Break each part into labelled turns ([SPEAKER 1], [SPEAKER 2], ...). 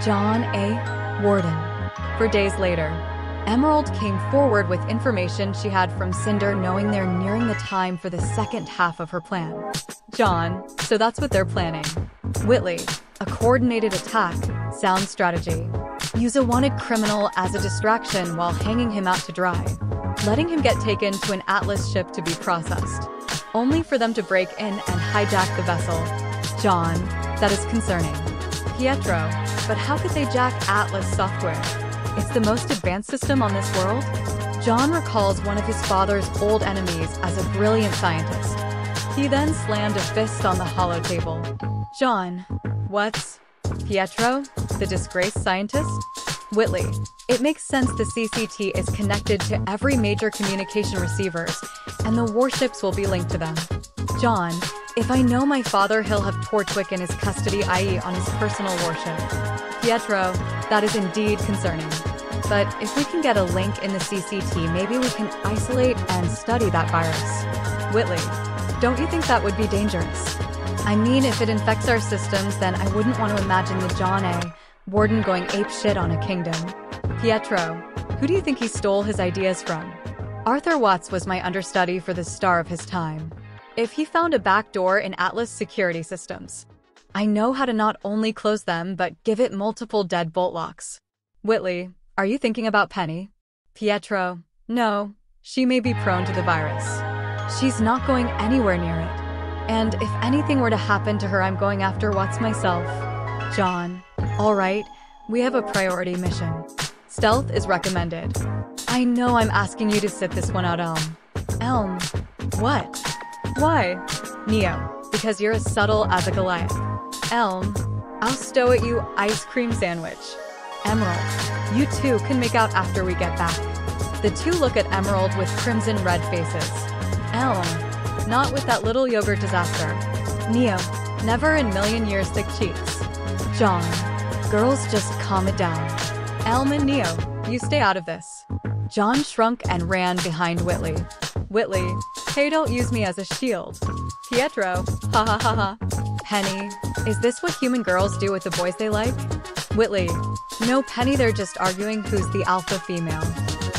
[SPEAKER 1] John A. Warden. For days later, Emerald came forward with information she had from Cinder, knowing they're nearing the time for the second half of her plan. John, so that's what they're planning. Whitley, a coordinated attack, sound strategy. Use a wanted criminal as a distraction while hanging him out to dry, letting him get taken to an Atlas ship to be processed, only for them to break in and hijack the vessel. John, that is concerning. Pietro, but how could they jack Atlas software? It's the most advanced system on this world? John recalls one of his father's old enemies as a brilliant scientist. He then slammed a fist on the hollow table. John, what's... Pietro, the disgraced scientist? Whitley, it makes sense the CCT is connected to every major communication receivers, and the warships will be linked to them. John, if I know my father, he'll have Torchwick in his custody, i.e. on his personal warship. Pietro, that is indeed concerning. But if we can get a link in the CCT, maybe we can isolate and study that virus. Whitley, don't you think that would be dangerous? I mean, if it infects our systems, then I wouldn't want to imagine the John A. Warden going apeshit on a kingdom. Pietro, who do you think he stole his ideas from? Arthur Watts was my understudy for the star of his time. If he found a backdoor in Atlas security systems, I know how to not only close them, but give it multiple deadbolt locks. Whitley, are you thinking about Penny? Pietro, no, she may be prone to the virus. She's not going anywhere near it. And if anything were to happen to her, I'm going after Watts myself. John, all right, we have a priority mission. Stealth is recommended. I know I'm asking you to sit this one out, Elm. Elm? What? Why? Neo, because you're as subtle as a Goliath. Elm, I'll stow at you ice cream sandwich. Emerald, you two can make out after we get back. The two look at Emerald with crimson red faces. Elm, not with that little yogurt disaster. Neo, never in million years thick cheeks. John, girls just calm it down. Elm and Neo, you stay out of this. John shrunk and ran behind Whitley. Whitley, hey, don't use me as a shield. Pietro, ha ha ha ha. Penny, is this what human girls do with the boys they like? Whitley, no Penny, they're just arguing who's the alpha female.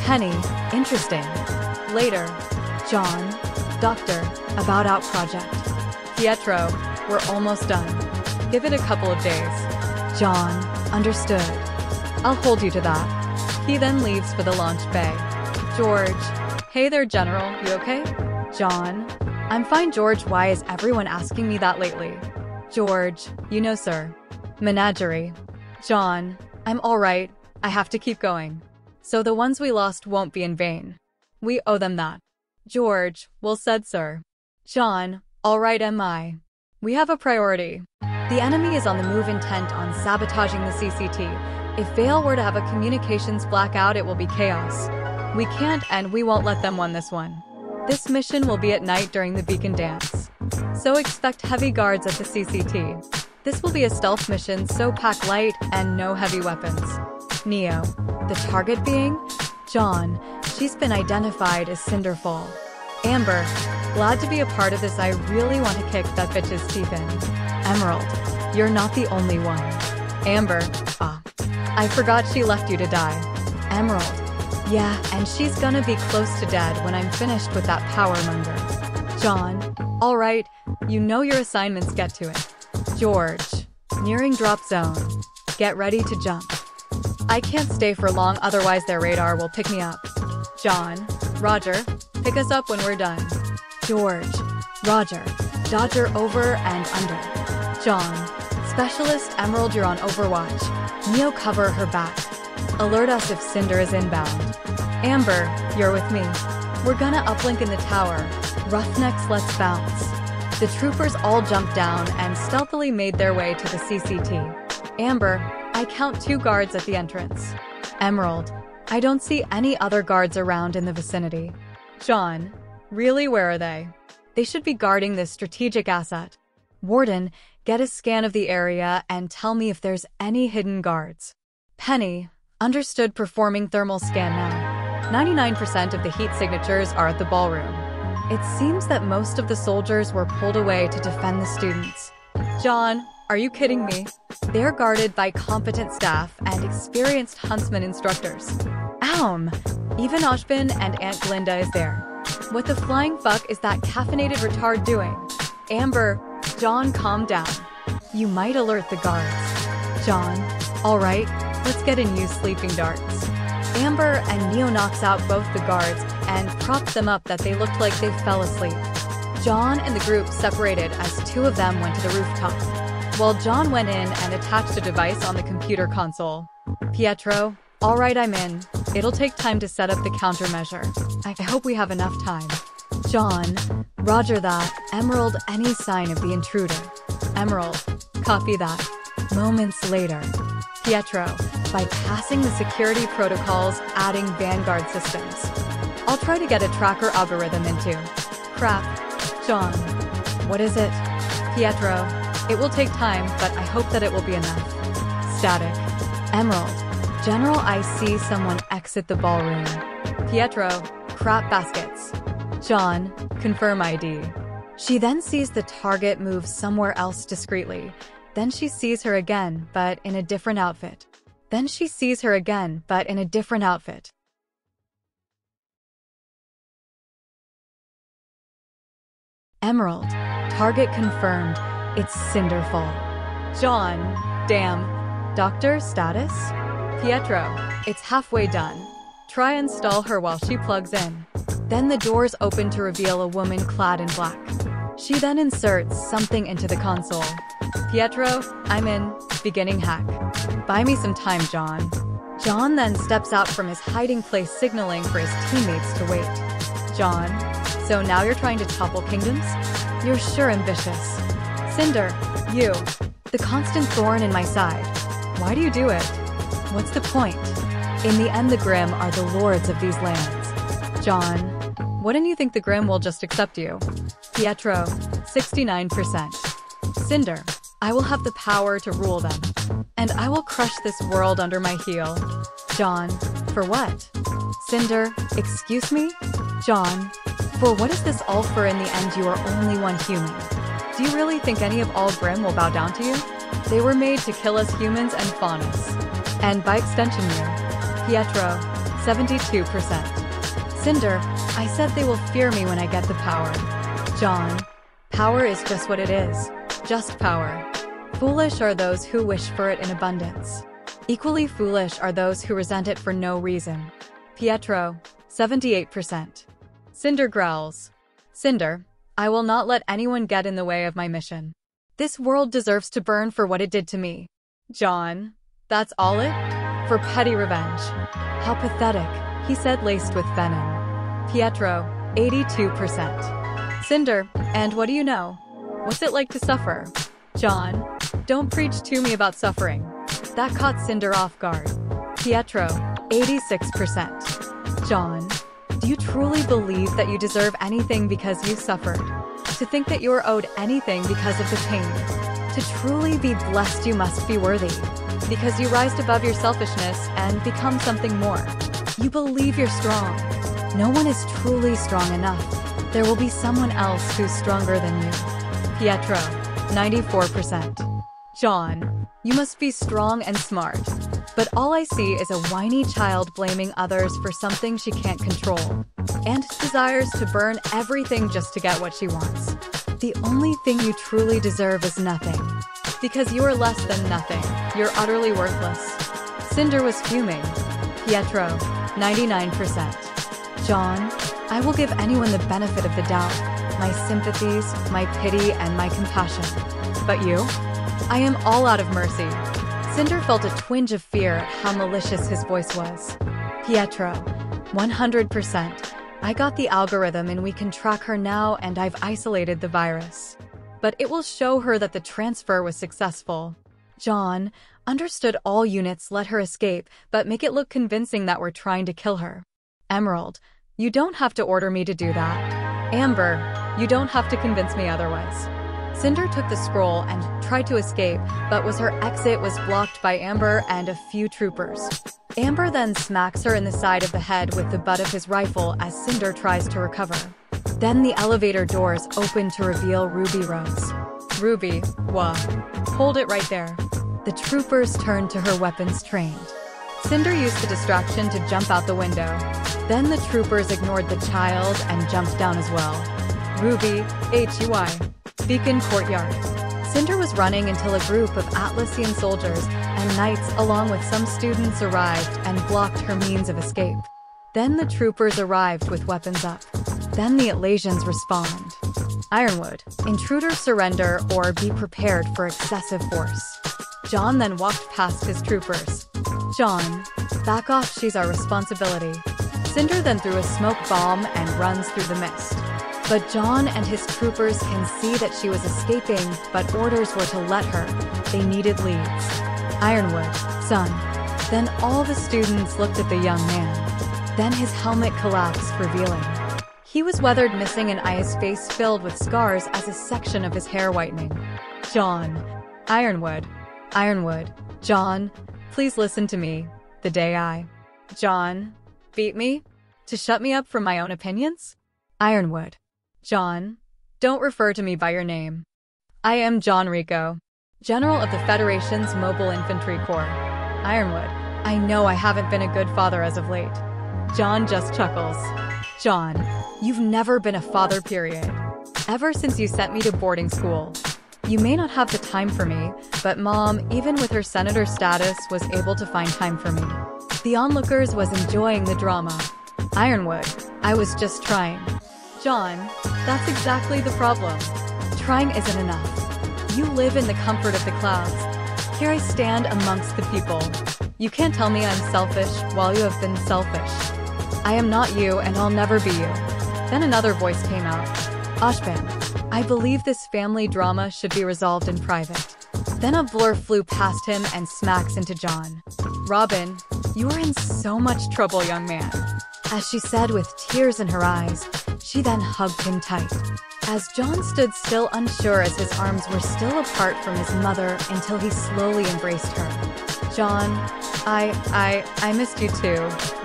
[SPEAKER 1] Penny, interesting. Later, John, Doctor, about out project. Pietro, we're almost done. Give it a couple of days. John, understood. I'll hold you to that. He then leaves for the launch bay. George, hey there, General, you okay? John, I'm fine, George. Why is everyone asking me that lately? George, you know, sir. Menagerie. John, I'm all right. I have to keep going. So the ones we lost won't be in vain. We owe them that. George, well said, sir. John, all right, MI. We have a priority. The enemy is on the move, intent on sabotaging the CCT. If Vale were to have a communications blackout, it will be chaos. We can't and we won't let them win this one. This mission will be at night during the beacon dance. So expect heavy guards at the CCT. This will be a stealth mission, so pack light and no heavy weapons. Neo, the target being? John, she's been identified as Cinderfall. Amber, glad to be a part of this. I really want to kick that bitch's teeth in. Emerald, you're not the only one. Amber, I forgot she left you to die. Emerald, yeah, and she's gonna be close to dead when I'm finished with that power monger. John, all right, you know your assignments, get to it. George, nearing drop zone. Get ready to jump. I can't stay for long, otherwise their radar will pick me up. John, Roger, pick us up when we're done. George, Roger, Dodger over and under. John, Specialist Emerald, you're on Overwatch. Neo, cover her back. Alert us if Cinder is inbound. Amber, you're with me. We're gonna uplink in the tower. Roughnecks, let's bounce. The troopers all jumped down and stealthily made their way to the CCT. Amber, I count 2 guards at the entrance. Emerald, I don't see any other guards around in the vicinity. John, really, where are they? They should be guarding this strategic asset. Warden, get a scan of the area and tell me if there's any hidden guards. Penny, understood, performing thermal scan now. 99% of the heat signatures are at the ballroom. It seems that most of the soldiers were pulled away to defend the students. John, are you kidding me? They're guarded by competent staff and experienced huntsman instructors. Even Oshbin and Aunt Glinda is there. What the flying fuck is that caffeinated retard doing? Amber, Jaune, calm down. You might alert the guards. Jaune, alright, let's get in use sleeping darts. Amber and Neo knocks out both the guards and propped them up that they looked like they fell asleep. Jaune and the group separated as two of them went to the rooftop, while Jaune went in and attached a device on the computer console. Pietro, alright, I'm in. It'll take time to set up the countermeasure. I hope we have enough time. Jaune, roger that. Emerald, any sign of the intruder. Emerald, copy that. Moments later. Pietro, bypassing the security protocols, adding Vanguard systems. I'll try to get a tracker algorithm into. Crap. Jaune, what is it? Pietro, it will take time, but I hope that it will be enough. Static. Emerald, General, I see someone exit the ballroom. Pietro, crap baskets. Jaune, confirm ID. She then sees the target move somewhere else discreetly. Then she sees her again, but in a different outfit. Emerald, target confirmed. It's Cinderfall. Jaune, damn. Doctor, status? Pietro, it's halfway done. Try install her while she plugs in. Then the doors open to reveal a woman clad in black. She then inserts something into the console. Pietro, I'm in. Beginning hack. Buy me some time, Jaune. Jaune then steps out from his hiding place, signaling for his teammates to wait. Jaune, so now you're trying to topple kingdoms? You're sure ambitious. Cinder, you. The constant thorn in my side. Why do you do it? What's the point? In the end, the Grimm are the lords of these lands. Jaune, wouldn't you think the Grimm will just accept you? Pietro, 69%. Cinder, I will have the power to rule them. And I will crush this world under my heel. Jaune, for what? Cinder, excuse me? Jaune, for what is this all for? In the end, you are only one human. Do you really think any of all Grimm will bow down to you? They were made to kill us humans and fawn us. And by extension you. Pietro, 72%. Cinder, I said they will fear me when I get the power. Jaune, power is just what it is. Just power. Foolish are those who wish for it in abundance. Equally foolish are those who resent it for no reason. Pietro, 78%. Cinder growls. Cinder, I will not let anyone get in the way of my mission. This world deserves to burn for what it did to me. Jaune, that's all it? For petty revenge. How pathetic, he said, laced with venom. Pietro, 82%. Cinder, and what do you know? What's it like to suffer? Jaune, don't preach to me about suffering. That caught Cinder off guard. Pietro, 86%. Jaune, do you truly believe that you deserve anything because you suffered? To think that you are owed anything because of the pain? To truly be blessed, you must be worthy. Because you rise above your selfishness and become something more. You believe you're strong. No one is truly strong enough. There will be someone else who's stronger than you. Pietro, 94%. Jaune, you must be strong and smart. But all I see is a whiny child blaming others for something she can't control. And desires to burn everything just to get what she wants. The only thing you truly deserve is nothing. Because you are less than nothing. You're utterly worthless. Cinder was fuming. Pietro, 99%. Jaune, I will give anyone the benefit of the doubt. My sympathies, my pity, and my compassion. But you? I am all out of mercy. Cinder felt a twinge of fear at how malicious his voice was. Pietro, 100%. I got the algorithm and we can track her now, and I've isolated the virus. But it will show her that the transfer was successful. Jaune, understood, all units let her escape, but make it look convincing that we're trying to kill her. Emerald, you don't have to order me to do that. Amber, you don't have to convince me otherwise. Cinder took the scroll and tried to escape, but her exit was blocked by Amber and a few troopers. Amber then smacks her in the side of the head with the butt of his rifle as Cinder tries to recover. Then the elevator doors open to reveal Ruby Rose. Ruby, wah. Hold it right there. The troopers turned to her weapons trained. Cinder used the distraction to jump out the window. Then the troopers ignored the child and jumped down as well. RWBY, HUY, Beacon Courtyard. Cinder was running until a group of Atlassian soldiers and knights along with some students arrived and blocked her means of escape. Then the troopers arrived with weapons up. Then the Atlasians respond. Ironwood, intruder surrender or be prepared for excessive force. Jaune then walked past his troopers. Jaune, back off, she's our responsibility. Cinder then threw a smoke bomb and runs through the mist. But Jaune and his troopers can see that she was escaping, but orders were to let her. They needed leads. Ironwood, son. Then all the students looked at the young man. Then his helmet collapsed, revealing. He was weathered, missing an eye's face filled with scars as a section of his hair whitening. Jaune. Ironwood. Ironwood. Jaune, please listen to me. The day I. Jaune. Beat me? To shut me up from my own opinions? Ironwood. Jaune. Don't refer to me by your name. I am Jaune Rico, General of the Federation's Mobile Infantry Corps. Ironwood. I know I haven't been a good father as of late. Jaune just chuckles. Jaune, you've never been a father, period. Ever since you sent me to boarding school. You may not have the time for me, but Mom, even with her senator status, was able to find time for me. The onlookers was enjoying the drama. Ironwood, I was just trying. Jaune, that's exactly the problem. Trying isn't enough. You live in the comfort of the clouds. Here I stand amongst the people. You can't tell me I'm selfish while you have been selfish. I am not you and I'll never be you. Then another voice came out. Oshban, I believe this family drama should be resolved in private. Then a blur flew past him and smacks into Jaune. Robyn, you are in so much trouble, young man. As she said with tears in her eyes, she then hugged him tight. As Jaune stood still, unsure as his arms were still apart from his mother until he slowly embraced her. Jaune, I missed you too,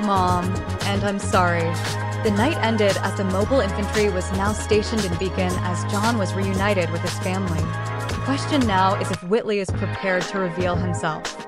[SPEAKER 1] Mom, and I'm sorry. The night ended as the mobile infantry was now stationed in Beacon as Jaune was reunited with his family. The question now is if Whitley is prepared to reveal himself.